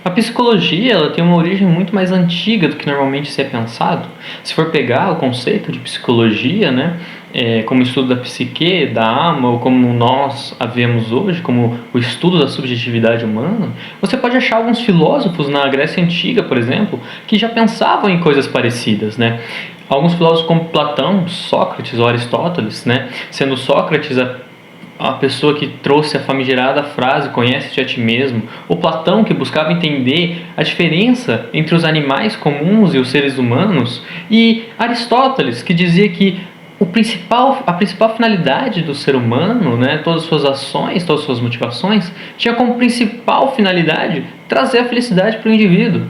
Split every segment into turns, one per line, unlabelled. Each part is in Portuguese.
A psicologia ela tem uma origem muito mais antiga do que normalmente se é pensado. Se for pegar o conceito de psicologia, né, como estudo da psique, da alma, ou como nós a vemos hoje, como o estudo da subjetividade humana, você pode achar alguns filósofos na Grécia Antiga, por exemplo, que já pensavam em coisas parecidas, né? Alguns filósofos como Platão, Sócrates ou Aristóteles, né? Sendo Sócrates a pessoa que trouxe a famigerada frase "conhece-te a ti mesmo", ou Platão, que buscava entender a diferença entre os animais comuns e os seres humanos, e Aristóteles, que dizia que a principal finalidade do ser humano, né, todas as suas ações, todas as suas motivações, tinha como principal finalidade trazer a felicidade para o indivíduo.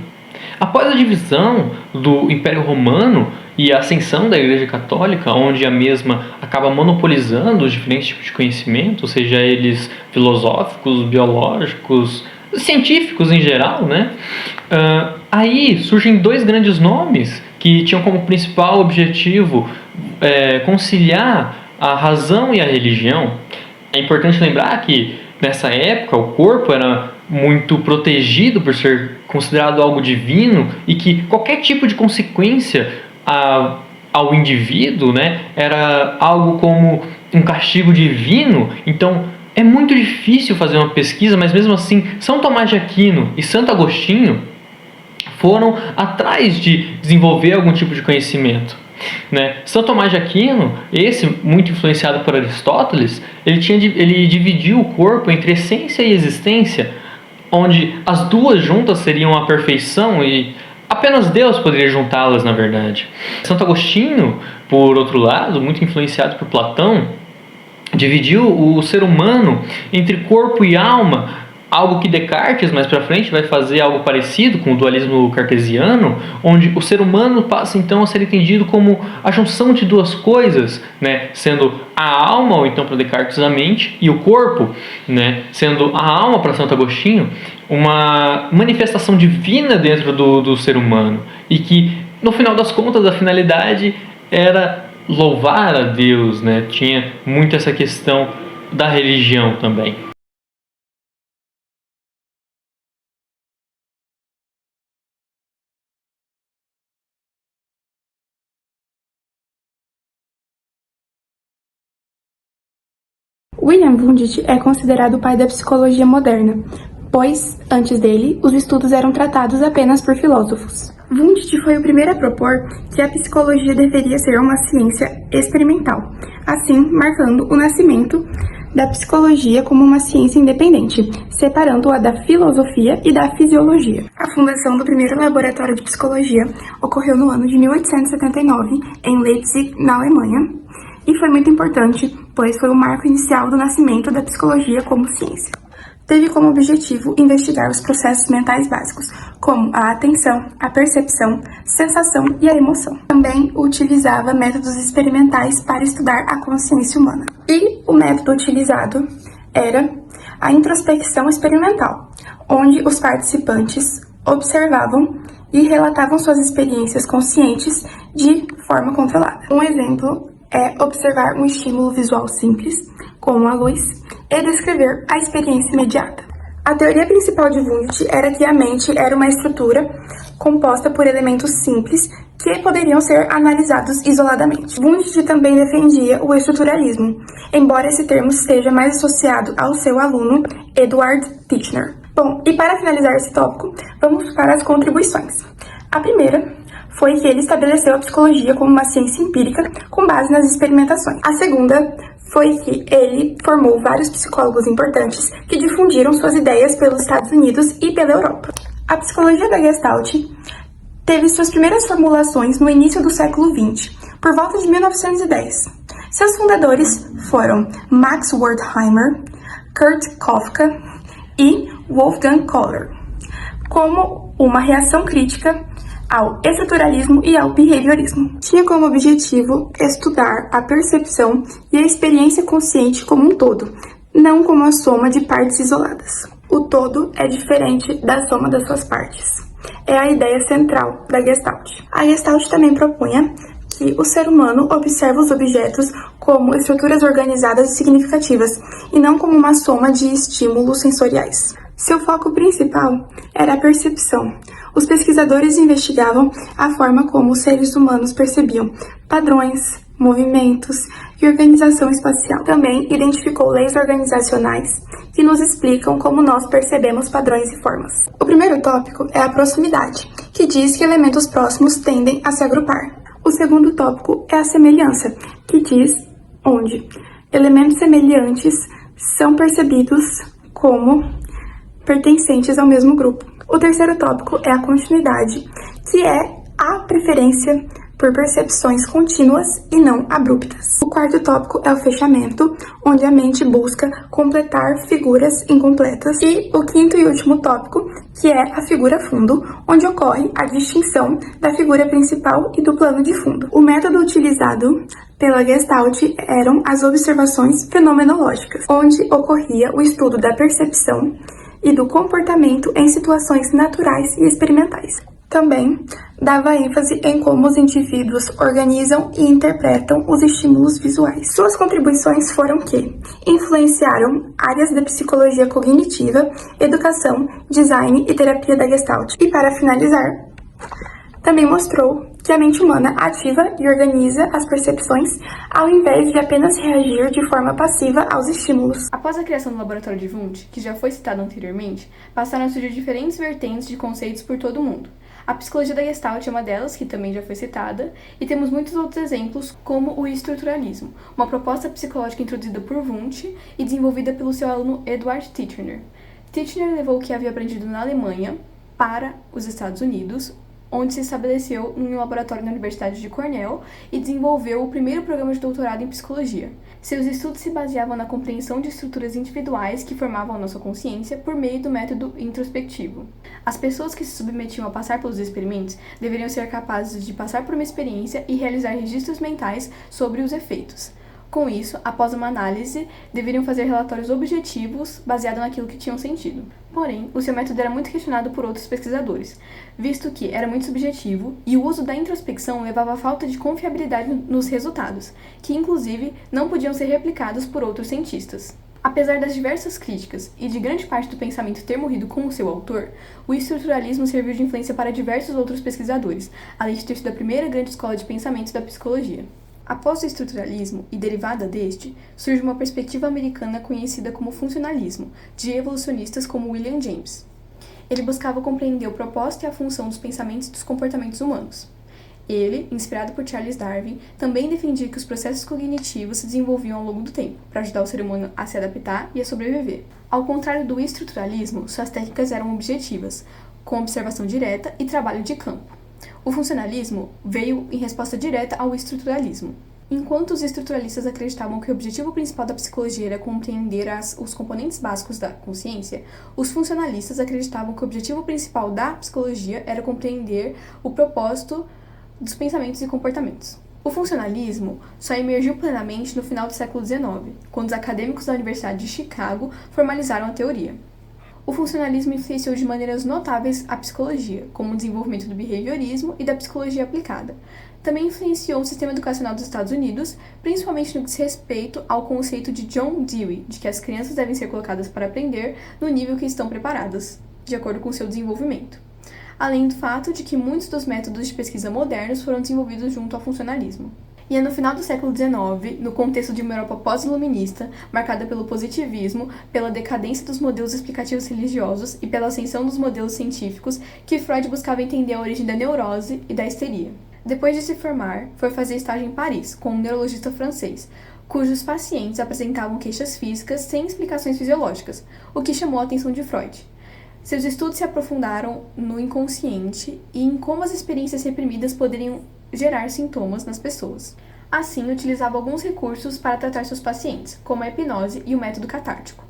Após a divisão do Império Romano e a ascensão da Igreja Católica, onde a mesma acaba monopolizando os diferentes tipos de conhecimento, seja eles filosóficos, biológicos, científicos em geral, né? Aí surgem dois grandes nomes que tinham como principal objetivo conciliar a razão e a religião. É importante lembrar que nessa época o corpo era muito protegido por ser considerado algo divino e que qualquer tipo de consequência ao indivíduo, né, era algo como um castigo divino. Então é muito difícil fazer uma pesquisa, mas mesmo assim São Tomás de Aquino e Santo Agostinho foram atrás de desenvolver algum tipo de conhecimento, né? São Tomás de Aquino, esse muito influenciado por Aristóteles, ele dividiu o corpo entre essência e existência, onde as duas juntas seriam a perfeição e apenas Deus poderia juntá-las, na verdade. Santo Agostinho, por outro lado, muito influenciado por Platão, dividiu o ser humano entre corpo e alma, algo que Descartes, mais para frente, vai fazer algo parecido com o dualismo cartesiano, onde o ser humano passa então a ser entendido como a junção de duas coisas, né? Sendo a alma, ou então para Descartes a mente, e o corpo, né? Sendo a alma para Santo Agostinho uma manifestação divina dentro do ser humano, e que no final das contas a finalidade era louvar a Deus, né? Tinha muito essa questão da religião também.
William Wundt é considerado o pai da psicologia moderna, pois, antes dele, os estudos eram tratados apenas por filósofos. Wundt foi o primeiro a propor que a psicologia deveria ser uma ciência experimental, assim marcando o nascimento da psicologia como uma ciência independente, separando-a da filosofia e da fisiologia. A fundação do primeiro laboratório de psicologia ocorreu no ano de 1879, em Leipzig, na Alemanha, e foi muito importante, pois foi o marco inicial do nascimento da psicologia como ciência. Teve como objetivo investigar os processos mentais básicos, como a atenção, a percepção, sensação e a emoção. Também utilizava métodos experimentais para estudar a consciência humana. E o método utilizado era a introspecção experimental, onde os participantes observavam e relatavam suas experiências conscientes de forma controlada. Um exemplo é observar um estímulo visual simples, como a luz, e descrever a experiência imediata. A teoria principal de Wundt era que a mente era uma estrutura composta por elementos simples que poderiam ser analisados isoladamente. Wundt também defendia o estruturalismo, embora esse termo esteja mais associado ao seu aluno Eduard Titchener. Bom, e para finalizar esse tópico, vamos para as contribuições. A primeira foi que ele estabeleceu a psicologia como uma ciência empírica com base nas experimentações. A segunda foi que ele formou vários psicólogos importantes que difundiram suas ideias pelos Estados Unidos e pela Europa. A psicologia da Gestalt teve suas primeiras formulações no início do século XX, por volta de 1910. Seus fundadores foram Max Wertheimer, Kurt Kafka e Wolfgang Kohler, como uma reação crítica ao estruturalismo e ao behaviorismo. Tinha como objetivo estudar a percepção e a experiência consciente como um todo, não como a soma de partes isoladas. O todo é diferente da soma das suas partes. É a ideia central da Gestalt. A Gestalt também propunha que o ser humano observa os objetos como estruturas organizadas e significativas, e não como uma soma de estímulos sensoriais. Seu foco principal era a percepção. Os pesquisadores investigavam a forma como os seres humanos percebiam padrões, movimentos e organização espacial. Também identificou leis organizacionais que nos explicam como nós percebemos padrões e formas. O primeiro tópico é a proximidade, que diz que elementos próximos tendem a se agrupar. O segundo tópico é a semelhança, que diz onde elementos semelhantes são percebidos como pertencentes ao mesmo grupo. O terceiro tópico é a continuidade, que é a preferência por percepções contínuas e não abruptas. O quarto tópico é o fechamento, onde a mente busca completar figuras incompletas. E o quinto e último tópico, que é a figura fundo, onde ocorre a distinção da figura principal e do plano de fundo. O método utilizado pela Gestalt eram as observações fenomenológicas, onde ocorria o estudo da percepção e do comportamento em situações naturais e experimentais. Também dava ênfase em como os indivíduos organizam e interpretam os estímulos visuais. Suas contribuições foram que influenciaram áreas da psicologia cognitiva, educação, design e terapia da Gestalt. E para finalizar, também mostrou que a mente humana ativa e organiza as percepções ao invés de apenas reagir de forma passiva aos estímulos.
Após a criação do laboratório de Wundt, que já foi citado anteriormente, passaram a surgir diferentes vertentes de conceitos por todo o mundo. A psicologia da Gestalt é uma delas, que também já foi citada, e temos muitos outros exemplos, como o estruturalismo, uma proposta psicológica introduzida por Wundt e desenvolvida pelo seu aluno Eduard Titchener. Titchener levou o que havia aprendido na Alemanha para os Estados Unidos, onde se estabeleceu em um laboratório na Universidade de Cornell e desenvolveu o primeiro programa de doutorado em psicologia. Seus estudos se baseavam na compreensão de estruturas individuais que formavam a nossa consciência por meio do método introspectivo. As pessoas que se submetiam a passar pelos experimentos deveriam ser capazes de passar por uma experiência e realizar registros mentais sobre os efeitos. Com isso, após uma análise, deveriam fazer relatórios objetivos baseados naquilo que tinham sentido. Porém, o seu método era muito questionado por outros pesquisadores, visto que era muito subjetivo e o uso da introspecção levava à falta de confiabilidade nos resultados, que inclusive não podiam ser replicados por outros cientistas. Apesar das diversas críticas e de grande parte do pensamento ter morrido com o seu autor, o estruturalismo serviu de influência para diversos outros pesquisadores, além de ter sido a primeira grande escola de pensamento da psicologia. Após o estruturalismo, e derivada deste, surge uma perspectiva americana conhecida como funcionalismo, de evolucionistas como William James. Ele buscava compreender o propósito e a função dos pensamentos e dos comportamentos humanos. Ele, inspirado por Charles Darwin, também defendia que os processos cognitivos se desenvolviam ao longo do tempo, para ajudar o ser humano a se adaptar e a sobreviver. Ao contrário do estruturalismo, suas técnicas eram objetivas, com observação direta e trabalho de campo. O funcionalismo veio em resposta direta ao estruturalismo. Enquanto os estruturalistas acreditavam que o objetivo principal da psicologia era compreender os componentes básicos da consciência, os funcionalistas acreditavam que o objetivo principal da psicologia era compreender o propósito dos pensamentos e comportamentos. O funcionalismo só emergiu plenamente no final do século XIX, quando os acadêmicos da Universidade de Chicago formalizaram a teoria. O funcionalismo influenciou de maneiras notáveis a psicologia, como o desenvolvimento do behaviorismo e da psicologia aplicada. Também influenciou o sistema educacional dos Estados Unidos, principalmente no que diz respeito ao conceito de John Dewey, de que as crianças devem ser colocadas para aprender no nível que estão preparadas, de acordo com seu desenvolvimento. Além do fato de que muitos dos métodos de pesquisa modernos foram desenvolvidos junto ao funcionalismo. E é no final do século XIX, no contexto de uma Europa pós-iluminista, marcada pelo positivismo, pela decadência dos modelos explicativos religiosos e pela ascensão dos modelos científicos, que Freud buscava entender a origem da neurose e da histeria. Depois de se formar, foi fazer estágio em Paris, com um neurologista francês, cujos pacientes apresentavam queixas físicas sem explicações fisiológicas, o que chamou a atenção de Freud. Seus estudos se aprofundaram no inconsciente e em como as experiências reprimidas poderiam gerar sintomas nas pessoas. Assim, utilizava alguns recursos para tratar seus pacientes, como a hipnose e o método catártico.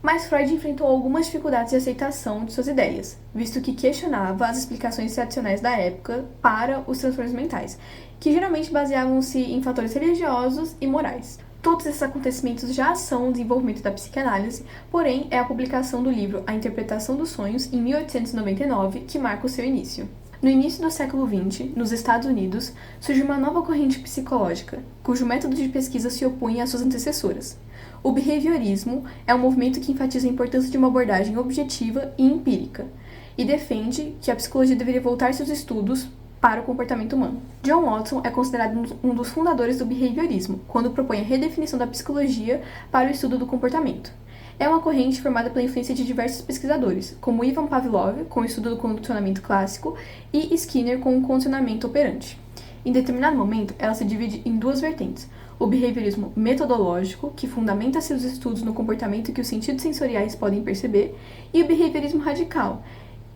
Mas Freud enfrentou algumas dificuldades de aceitação de suas ideias, visto que questionava as explicações tradicionais da época para os transtornos mentais, que geralmente baseavam-se em fatores religiosos e morais. Todos esses acontecimentos já são o desenvolvimento da psicanálise, porém é a publicação do livro A Interpretação dos Sonhos, em 1899, que marca o seu início. No início do século XX, nos Estados Unidos, surgiu uma nova corrente psicológica, cujo método de pesquisa se opunha às suas antecessoras. O behaviorismo é um movimento que enfatiza a importância de uma abordagem objetiva e empírica, e defende que a psicologia deveria voltar seus estudos para o comportamento humano. John Watson é considerado um dos fundadores do behaviorismo, quando propõe a redefinição da psicologia para o estudo do comportamento. É uma corrente formada pela influência de diversos pesquisadores, como Ivan Pavlov, com o estudo do condicionamento clássico, e Skinner, com o condicionamento operante. Em determinado momento, ela se divide em duas vertentes: o behaviorismo metodológico, que fundamenta seus estudos no comportamento que os sentidos sensoriais podem perceber, e o behaviorismo radical,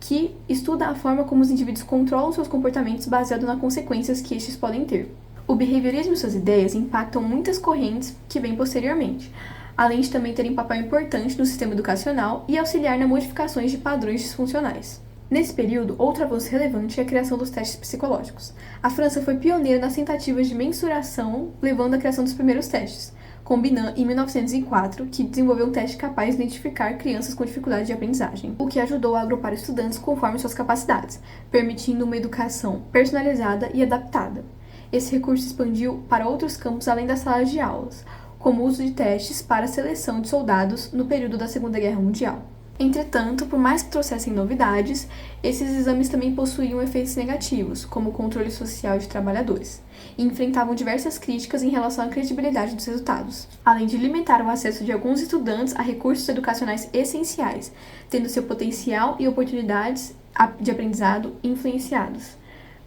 que estuda a forma como os indivíduos controlam seus comportamentos baseado nas consequências que estes podem ter. O behaviorismo e suas ideias impactam muitas correntes que vêm posteriormente, além de também terem papel importante no sistema educacional e auxiliar nas modificações de padrões disfuncionais. Nesse período, outro avanço relevante é a criação dos testes psicológicos. A França foi pioneira nas tentativas de mensuração, levando à criação dos primeiros testes, com Binet, em 1904, que desenvolveu um teste capaz de identificar crianças com dificuldade de aprendizagem, o que ajudou a agrupar estudantes conforme suas capacidades, permitindo uma educação personalizada e adaptada. Esse recurso expandiu para outros campos além das salas de aulas, como o uso de testes para a seleção de soldados no período da Segunda Guerra Mundial. Entretanto, por mais que trouxessem novidades, esses exames também possuíam efeitos negativos, como o controle social de trabalhadores, e enfrentavam diversas críticas em relação à credibilidade dos resultados, além de limitar o acesso de alguns estudantes a recursos educacionais essenciais, tendo seu potencial e oportunidades de aprendizado influenciados,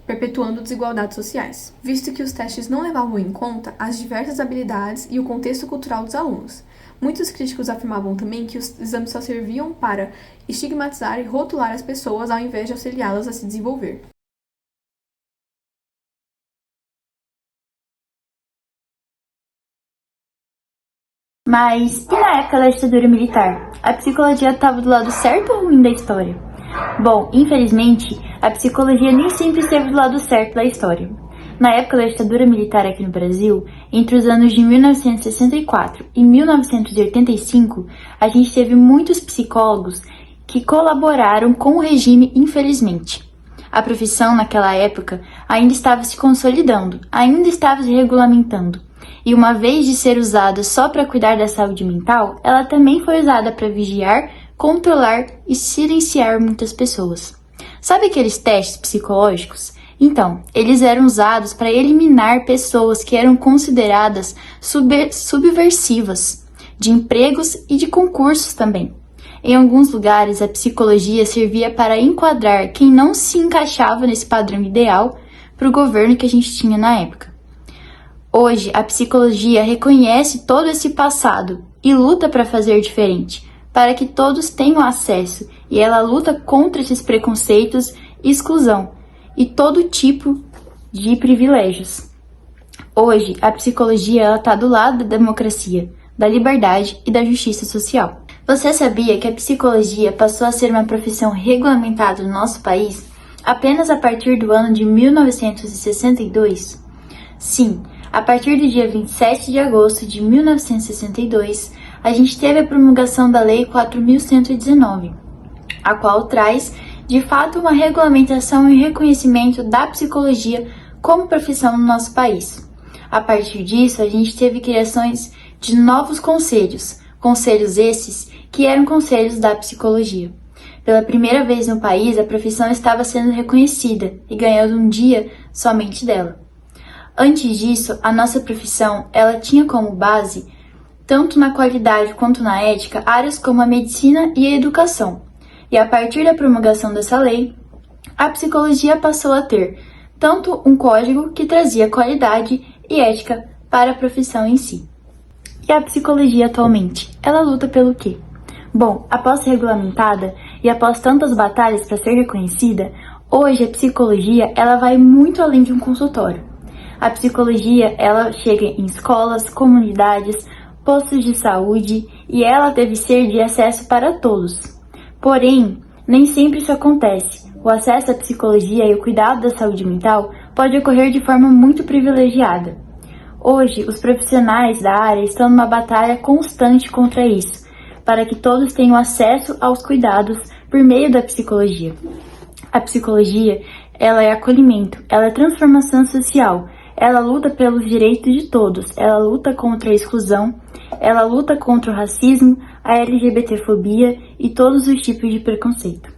perpetuando desigualdades sociais, visto que os testes não levavam em conta as diversas habilidades e o contexto cultural dos alunos. Muitos críticos afirmavam também que os exames só serviam para estigmatizar e rotular as pessoas ao invés de auxiliá-las a se desenvolver.
Mas e na época da ditadura militar? A psicologia estava do lado certo ou ruim da história? Bom, infelizmente, a psicologia nem sempre esteve do lado certo da história. Na época da ditadura militar aqui no Brasil, entre os anos de 1964 e 1985, a gente teve muitos psicólogos que colaboraram com o regime, infelizmente. A profissão, naquela época, ainda estava se consolidando, ainda estava se regulamentando. E uma vez de ser usada só para cuidar da saúde mental, ela também foi usada para vigiar, controlar e silenciar muitas pessoas. Sabe aqueles testes psicológicos? Então, eles eram usados para eliminar pessoas que eram consideradas subversivas, de empregos e de concursos também. Em alguns lugares, a psicologia servia para enquadrar quem não se encaixava nesse padrão ideal para o governo que a gente tinha na época. Hoje, a psicologia reconhece todo esse passado e luta para fazer diferente, para que todos tenham acesso, e ela luta contra esses preconceitos e exclusão, e todo tipo de privilégios. Hoje, a psicologia está do lado da democracia, da liberdade e da justiça social. Você sabia que a psicologia passou a ser uma profissão regulamentada no nosso país apenas a partir do ano de 1962? Sim, a partir do dia 27 de agosto de 1962, a gente teve a promulgação da Lei 4.119, a qual traz de fato uma regulamentação e reconhecimento da psicologia como profissão no nosso país. A partir disso, a gente teve criações de novos conselhos esses que eram conselhos da psicologia. Pela primeira vez no país, a profissão estava sendo reconhecida e ganhando um dia somente dela. Antes disso, a nossa profissão, ela tinha como base, tanto na qualidade quanto na ética, áreas como a medicina e a educação. E a partir da promulgação dessa lei, a psicologia passou a ter tanto um código que trazia qualidade e ética para a profissão em si. E a psicologia atualmente, ela luta pelo quê? Bom, após ser regulamentada e após tantas batalhas para ser reconhecida, hoje a psicologia ela vai muito além de um consultório. A psicologia ela chega em escolas, comunidades, postos de saúde e ela deve ser de acesso para todos. Porém, nem sempre isso acontece. O acesso à psicologia e o cuidado da saúde mental pode ocorrer de forma muito privilegiada. Hoje, os profissionais da área estão numa batalha constante contra isso, para que todos tenham acesso aos cuidados por meio da psicologia. A psicologia, ela é acolhimento, ela é transformação social, Ela luta pelos direitos de todos, ela luta contra a exclusão, ela luta contra o racismo, a LGBTfobia e todos os tipos de preconceito.